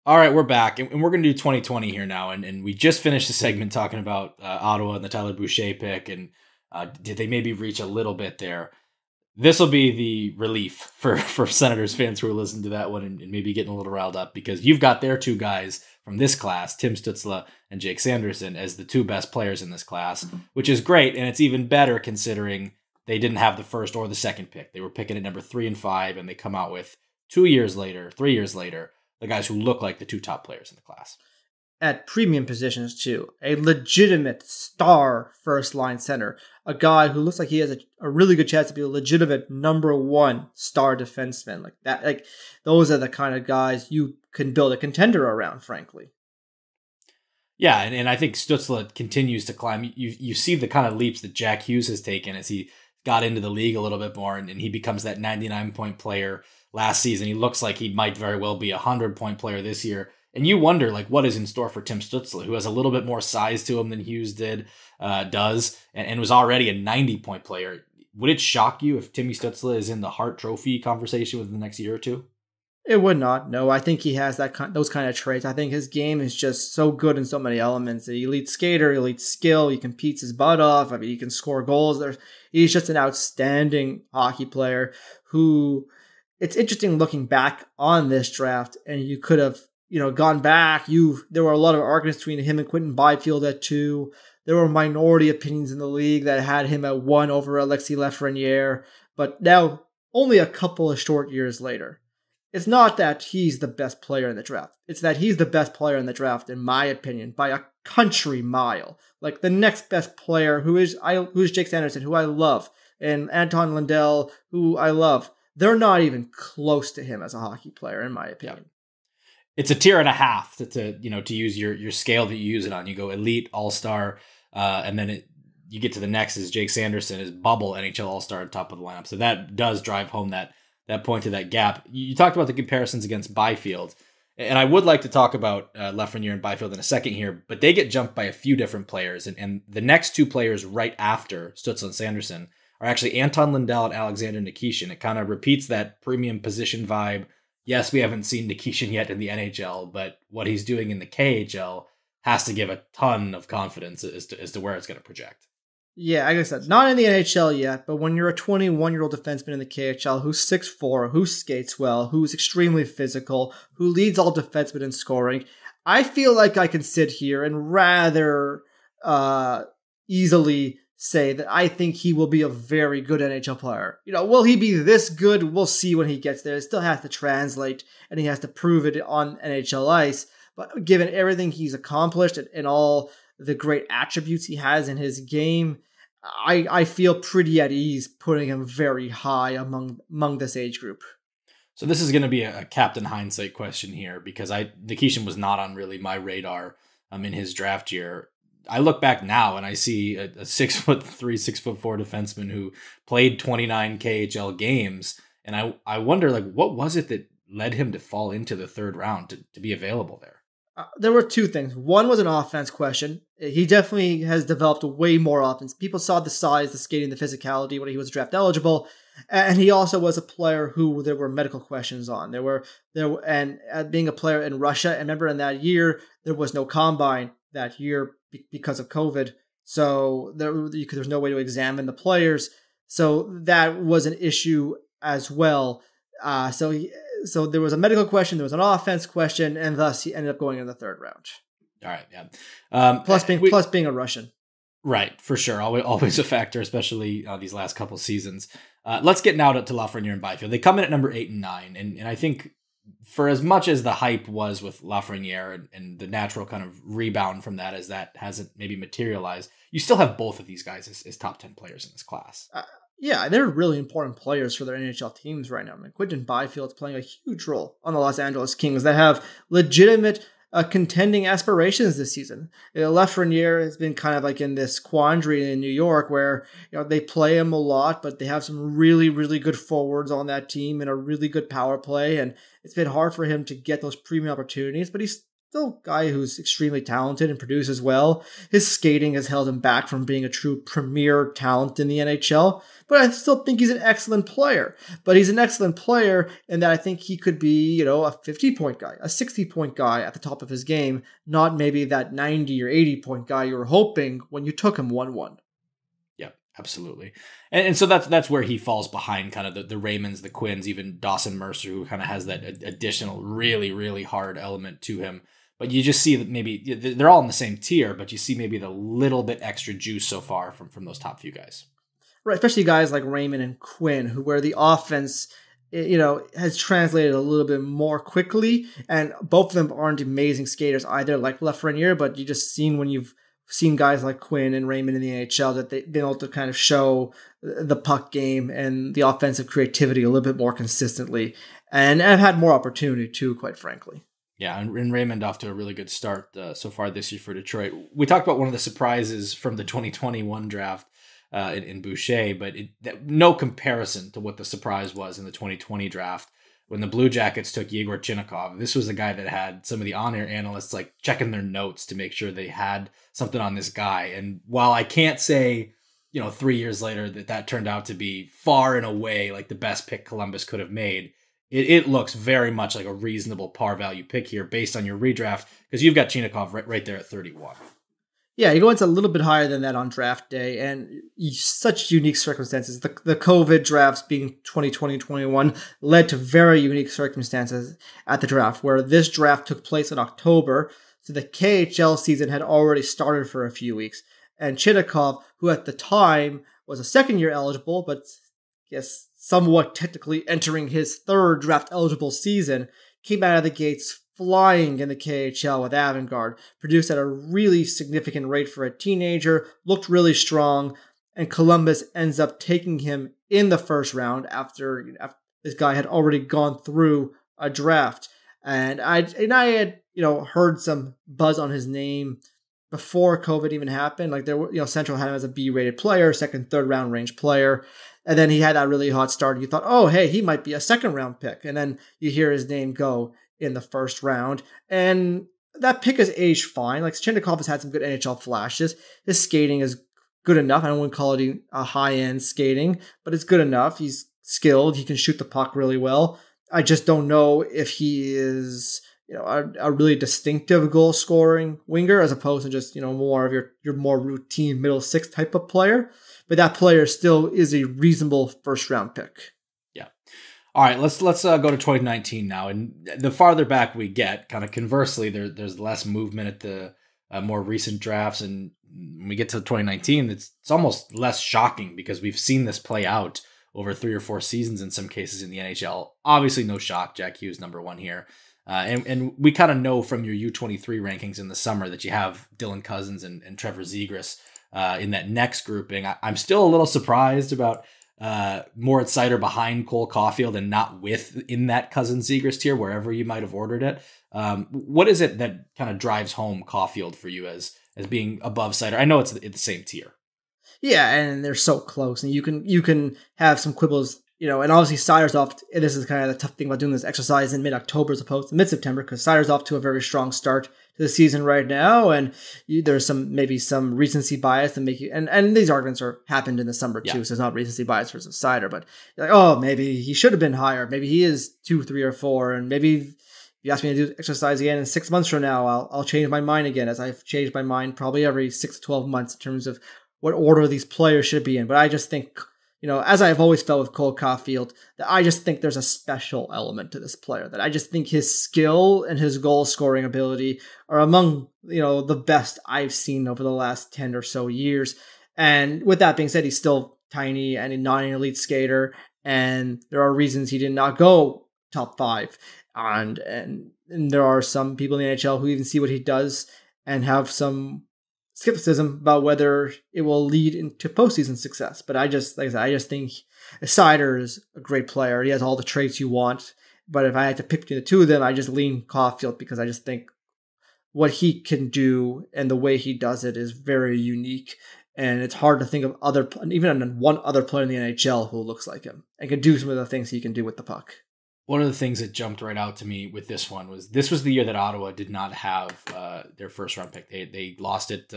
All right, we're back, and we're going to do 2020 here now. And we just finished the segment talking about Ottawa and the Tyler Boucher pick, and did they maybe reach a little bit there? This will be the relief for Senators fans who are listening to that one and maybe getting a little riled up, because you've got their two guys from this class, Tim Stützle and Jake Sanderson, as the two best players in this class, which is great, and it's even better considering they didn't have the first or the second pick. They were picking at number 3 and 5, and they come out with 3 years later, the guys who look like the two top players in the class. At premium positions, too. A legitimate star first-line center. A guy who looks like he has a really good chance to be a legitimate number 1 star defenseman. Like that. Like those are the kind of guys you can build a contender around, frankly. Yeah, and I think Stützle continues to climb. You see the kind of leaps that Jack Hughes has taken as he got into the league a little bit more, and he becomes that 99-point player last season. He looks like he might very well be a 100-point player this year. And you wonder, like, what is in store for Tim Stützle, who has a little bit more size to him than Hughes does, and was already a 90-point player. Would it shock you if Timmy Stützle is in the Hart Trophy conversation within the next year or two? It would not. No, I think he has those kind of traits. I think his game is just so good in so many elements. The elite skater, elite skill. He competes his butt off. I mean, he can score goals. He's just an outstanding hockey player who, it's interesting looking back on this draft, and you could have, gone back. There were a lot of arguments between him and Quentin Byfield at 2. There were minority opinions in the league that had him at 1 over Alexis Lafreniere. But now, only a couple of short years later, it's not that he's the best player in the draft. It's that he's the best player in the draft, in my opinion, by a country mile. Like the next best player, who's Jake Sanderson, who I love, and Anton Lundell, who I love. They're not even close to him as a hockey player, in my opinion. Yeah. It's a tier and a half to use your scale that you use it on. You go elite, all-star, and then you get to the next is Jake Sanderson, is bubble NHL all-star at top of the lineup. So that does drive home that point to that gap. You talked about the comparisons against Byfield, and I would like to talk about Lafreniere and Byfield in a second here, but they get jumped by a few different players, and the next two players right after Stützle and Sanderson are actually Anton Lundell and Alexander Nikishin. It kind of repeats that premium position vibe. Yes, we haven't seen Nikishin yet in the NHL, but what he's doing in the KHL has to give a ton of confidence as to where it's going to project. Yeah, like I said, not in the NHL yet, but when you're a 21-year-old defenseman in the KHL who's 6'4", who skates well, who's extremely physical, who leads all defensemen in scoring, I feel like I can sit here and rather easily say that I think he will be a very good NHL player. Will he be this good? We'll see when he gets there. It still has to translate, and he has to prove it on NHL ice. But given everything he's accomplished and all the great attributes he has in his game, I feel pretty at ease putting him very high among this age group. So this is going to be a Captain Hindsight question here, because Nikishin was not on really my radar in his draft year. I look back now and I see a 6'3", 6'4" defenseman who played 29 KHL games. And I wonder, like, what was it that led him to fall into the third round to be available there? There were two things. One was an offense question. He definitely has developed way more offense. People saw the size, the skating, the physicality when he was draft eligible. And he also was a player who there were medical questions on. And being a player in Russia, and remember in that year, there was no combine that year because of COVID. So there's no way to examine the players. So that was an issue as well. So there was a medical question, there was an offense question, and thus he ended up going in the third round. All right, yeah. Plus being a Russian. Right, for sure. Always a factor, especially these last couple seasons. Let's get now to Lafreniere and Byfield. They come in at number 8 and 9, and I think for as much as the hype was with Lafreniere and the natural kind of rebound from that, as that hasn't maybe materialized, you still have both of these guys as top 10 players in this class. Yeah, they're really important players for their NHL teams right now. I mean, Quentin Byfield's playing a huge role on the Los Angeles Kings that have legitimate contending aspirations this season. Lafreniere has been kind of like in this quandary in New York where they play him a lot, but they have some really, really good forwards on that team and a really good power play, and it's been hard for him to get those premium opportunities, but he's still a guy who's extremely talented and produces well. His skating has held him back from being a true premier talent in the NHL, but I still think he's an excellent player. But he's an excellent player in that I think he could be, a 50-point guy, a 60-point guy at the top of his game, not maybe that 90 or 80-point guy you were hoping when you took him 1-1. Absolutely. And so that's where he falls behind kind of the Raymonds, the Quinns, even Dawson Mercer, who kind of has that additional really, really hard element to him. But you just see that maybe they're all in the same tier, but you see maybe the little bit extra juice so far from those top few guys. Right, especially guys like Raymond and Quinn, where the offense, has translated a little bit more quickly. And both of them aren't amazing skaters either, like Lafreniere, but you just seen when you've seen guys like Quinn and Raymond in the NHL that they've been able to kind of show the puck game and the offensive creativity a little bit more consistently. And have had more opportunity too, quite frankly. Yeah, and Raymond off to a really good start so far this year for Detroit. We talked about one of the surprises from the 2021 draft in Boucher, but no comparison to what the surprise was in the 2020 draft. When the Blue Jackets took Yegor Chinnikov, this was a guy that had some of the on-air analysts like checking their notes to make sure they had something on this guy. And while I can't say, 3 years later that turned out to be far and away like the best pick Columbus could have made, it looks very much like a reasonable par value pick here based on your redraft, because you've got Chinnikov right there at 31. Yeah, he went a little bit higher than that on draft day, and such unique circumstances. The COVID drafts being 2020 and 21 led to very unique circumstances at the draft, where this draft took place in October, so the KHL season had already started for a few weeks. And Chinnikov, who at the time was a second-year eligible, but yes, somewhat technically entering his third draft-eligible season, came out of the gates flying in the KHL with Avangard, produced at a really significant rate for a teenager, looked really strong, and Columbus ends up taking him in the first round after this guy had already gone through a draft. And I had heard some buzz on his name before COVID even happened. Like Central had him as a B-rated player, second, third round range player. And then he had that really hot start. You thought, oh, hey, he might be a second round pick. And then you hear his name go in the first round. And that pick has aged fine. Like Chinnikov has had some good NHL flashes. His skating is good enough. I don't want to call it a high-end skating, but it's good enough. He's skilled. He can shoot the puck really well. I just don't know if he is a really distinctive goal-scoring winger as opposed to just more of your more routine middle six type of player. But that player still is a reasonable first-round pick. All right, let's go to 2019 now. And the farther back we get, kind of conversely, there's less movement at the more recent drafts. And when we get to 2019, it's almost less shocking because we've seen this play out over 3 or 4 seasons in some cases in the NHL. Obviously, no shock. Jack Hughes, number 1 here. And we kind of know from your U23 rankings in the summer that you have Dylan Cousins and Trevor Zegras in that next grouping. I'm still a little surprised about Moritz Seider behind Cole Caulfield and not in that Cousins Zegras tier, wherever you might have ordered it. What is it that kind of drives home Caulfield for you as being above Seider? I know it's the same tier. Yeah, and they're so close, and you can have some quibbles, and obviously Seider's off. This is kind of the tough thing about doing this exercise in mid-October as opposed to mid-September, because Seider's off to a very strong start to the season right now, and there's maybe some recency bias that make you, and these arguments happened in the summer too, so it's not recency bias versus Seider, but you're like, oh, maybe he should have been higher, maybe he is 2, 3, or 4, and maybe if you ask me to do exercise again in 6 months from now, I'll change my mind again, as I've changed my mind probably every 6 to 12 months in terms of what order these players should be in. But I just think, as I've always felt with Cole Caulfield, that I just think there's a special element to this player, that I just think his skill and his goal scoring ability are among, the best I've seen over the last 10 or so years. And with that being said, he's still tiny and not an elite skater. And there are reasons he did not go top 5. And there are some people in the NHL who even see what he does and have some skepticism about whether it will lead into postseason success. But I just think Seider is a great player. He has all the traits you want. But if I had to pick between the two of them, I just lean Caulfield, because I just think what he can do and the way he does it is very unique. And it's hard to think of even one other player in the NHL who looks like him and can do some of the things he can do with the puck. One of the things that jumped right out to me with this one was the year that Ottawa did not have their first round pick. They lost it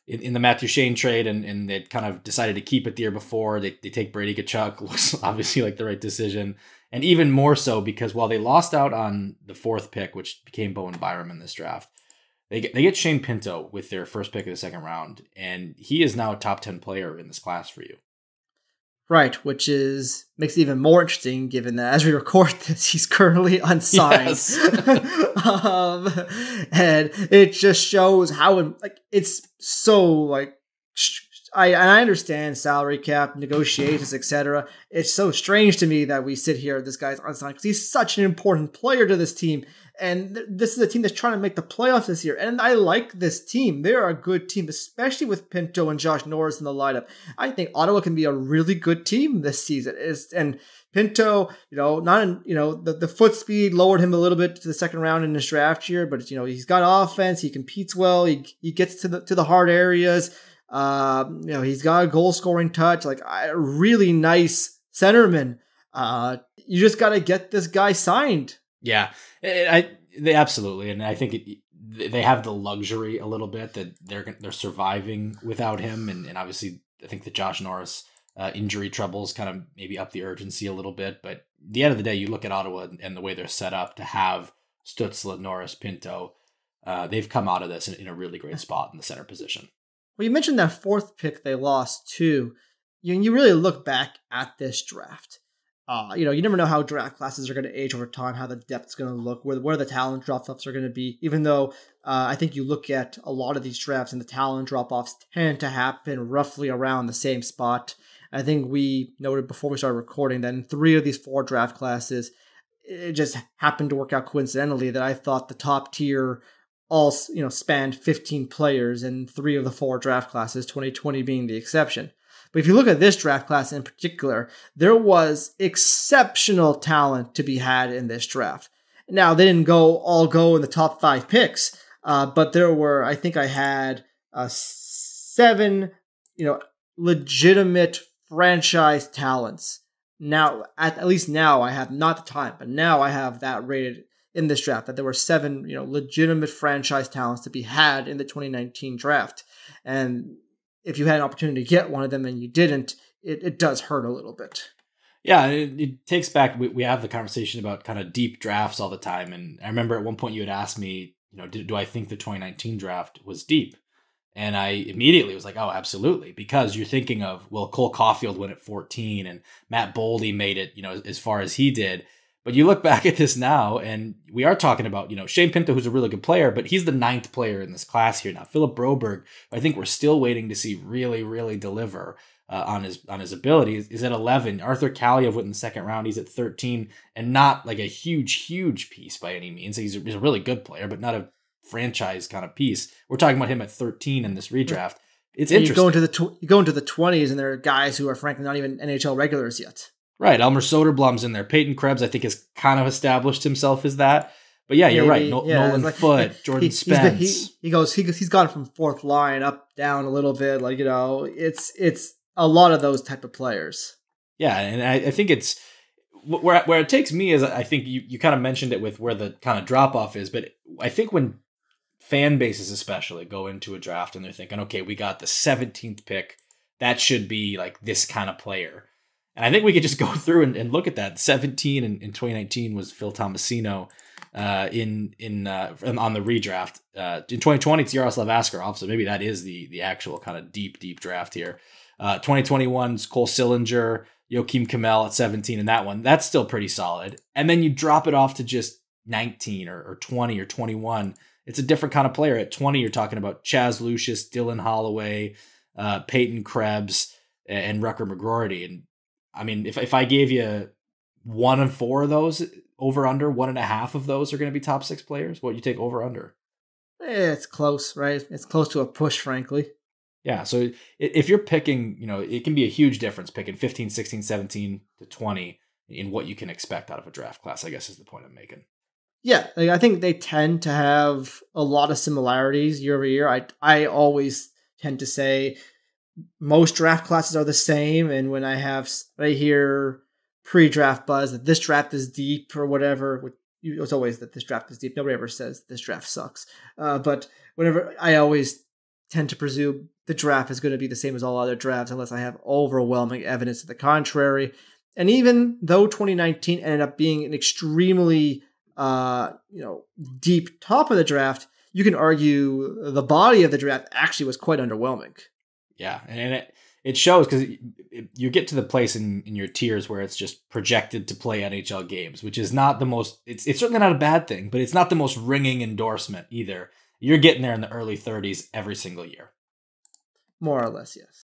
in the Matthew Shane trade, and they kind of decided to keep it the year before. They take Brady Tkachuk, looks obviously like the right decision. And even more so because while they lost out on the 4th pick, which became Bowen Byram in this draft, they get Shane Pinto with their first pick of the 2nd round, and he is now a top 10 player in this class for you. Right, which makes it even more interesting given that as we record this, he's currently unsigned. Yes. And it just shows how it's so I understand salary cap negotiations, etc. It's so strange to me that we sit here, this guy's unsigned because he's such an important player to this team. And this is a team that's trying to make the playoffs this year. And I like this team. They're a good team, especially with Pinto and Josh Norris in the lineup. I think Ottawa can be a really good team this season. And Pinto, the foot speed lowered him a little bit to the 2nd round in his draft year, but he's got offense. He competes well. He gets to the hard areas. He's got a goal scoring touch, a really nice centerman. You just got to get this guy signed. Yeah, they absolutely, and I think they have the luxury a little bit that they're surviving without him, and obviously I think the Josh Norris injury troubles kind of maybe up the urgency a little bit. But at the end of the day, you look at Ottawa and the way they're set up to have Stützle, Norris, Pinto, they've come out of this in a really great spot in the center position. Well, you mentioned that 4th pick they lost too. You really look back at this draft. You never know how draft classes are going to age over time, how the depth's going to look, where the talent drop-offs are going to be, even though I think you look at a lot of these drafts and the talent drop-offs tend to happen roughly around the same spot. I think we noted before we started recording that in 3 of these 4 draft classes, it just happened to work out coincidentally that I thought the top tier all spanned 15 players in 3 of the 4 draft classes, 2020 being the exception. But if you look at this draft class in particular, there was exceptional talent to be had in this draft. Now, they didn't all go in the top 5 picks, but there were, I think I had 7, legitimate franchise talents. Now, at least now I have, not the time, but now I have that rated in this draft, that there were 7, legitimate franchise talents to be had in the 2019 draft. And if you had an opportunity to get one of them and you didn't, it does hurt a little bit. Yeah, it takes back, we have the conversation about kind of deep drafts all the time. And I remember at one point you had asked me, do I think the 2019 draft was deep? And I immediately was like, oh, absolutely. Because you're thinking of, well, Cole Caulfield went at 14 and Matt Boldy made it, as far as he did. But you look back at this now, and we are talking about, Shane Pinto, who's a really good player, but he's the 9th player in this class here now. Philip Broberg, I think we're still waiting to see really, really deliver on his abilities, is at 11. Arthur Kaliev went in the 2nd round. He's at 13, and not like a huge piece by any means. He's a really good player, but not a franchise kind of piece. We're talking about him at 13 in this redraft. It's interesting. You go into the 20s, and there are guys who are frankly not even NHL regulars yet. Right, Elmer Soderblom's in there. Peyton Krebs, I think, has kind of established himself as that. But yeah, you're right. Nolan Foote, Jordan Spence. He's gone from 4th line up, down a little bit. It's a lot of those type of players. Yeah, and I think it's where it takes me is, I think you kind of mentioned it with where the kind of drop off is, but I think when fan bases especially go into a draft and they're thinking, okay, we got the 17th pick, that should be like this kind of player. And I think we could just go through and look at that. 17 in 2019 was Phil Tomasino on the redraft. In 2020, it's Yaroslav Askarov, so maybe that is the actual kind of deep draft here. 2021's Cole Sillinger, Joakim Kamel at 17 in that one. That's still pretty solid. And then you drop it off to just 19 or 20 or 21. It's a different kind of player. At 20, you're talking about Chaz Lucius, Dylan Holloway, Peyton Krebs, and Rucker McGroarty. And I mean, if I gave you 1 and 4 of those, over under 1.5 of those are going to be top 6 players, what you take over under? It's close, right? It's close to a push, frankly. Yeah, so if you're picking, it can be a huge difference picking 15, 16, 17 to 20 in what you can expect out of a draft class, I guess is the point I'm making. Yeah, I think they tend to have a lot of similarities year over year. I always tend to say most draft classes are the same, and when I hear pre-draft buzz that this draft is deep or whatever. It's always that this draft is deep. Nobody ever says this draft sucks. But whenever I always tend to presume the draft is going to be the same as all other drafts unless I have overwhelming evidence to the contrary. And even though 2019 ended up being an extremely deep top of the draft, you can argue the body of the draft actually was quite underwhelming. Yeah, and it shows because you get to the place in your tiers where it's just projected to play NHL games, which is not the most, it's certainly not a bad thing, but it's not the most ringing endorsement either. You're getting there in the early 30s every single year. More or less, yes.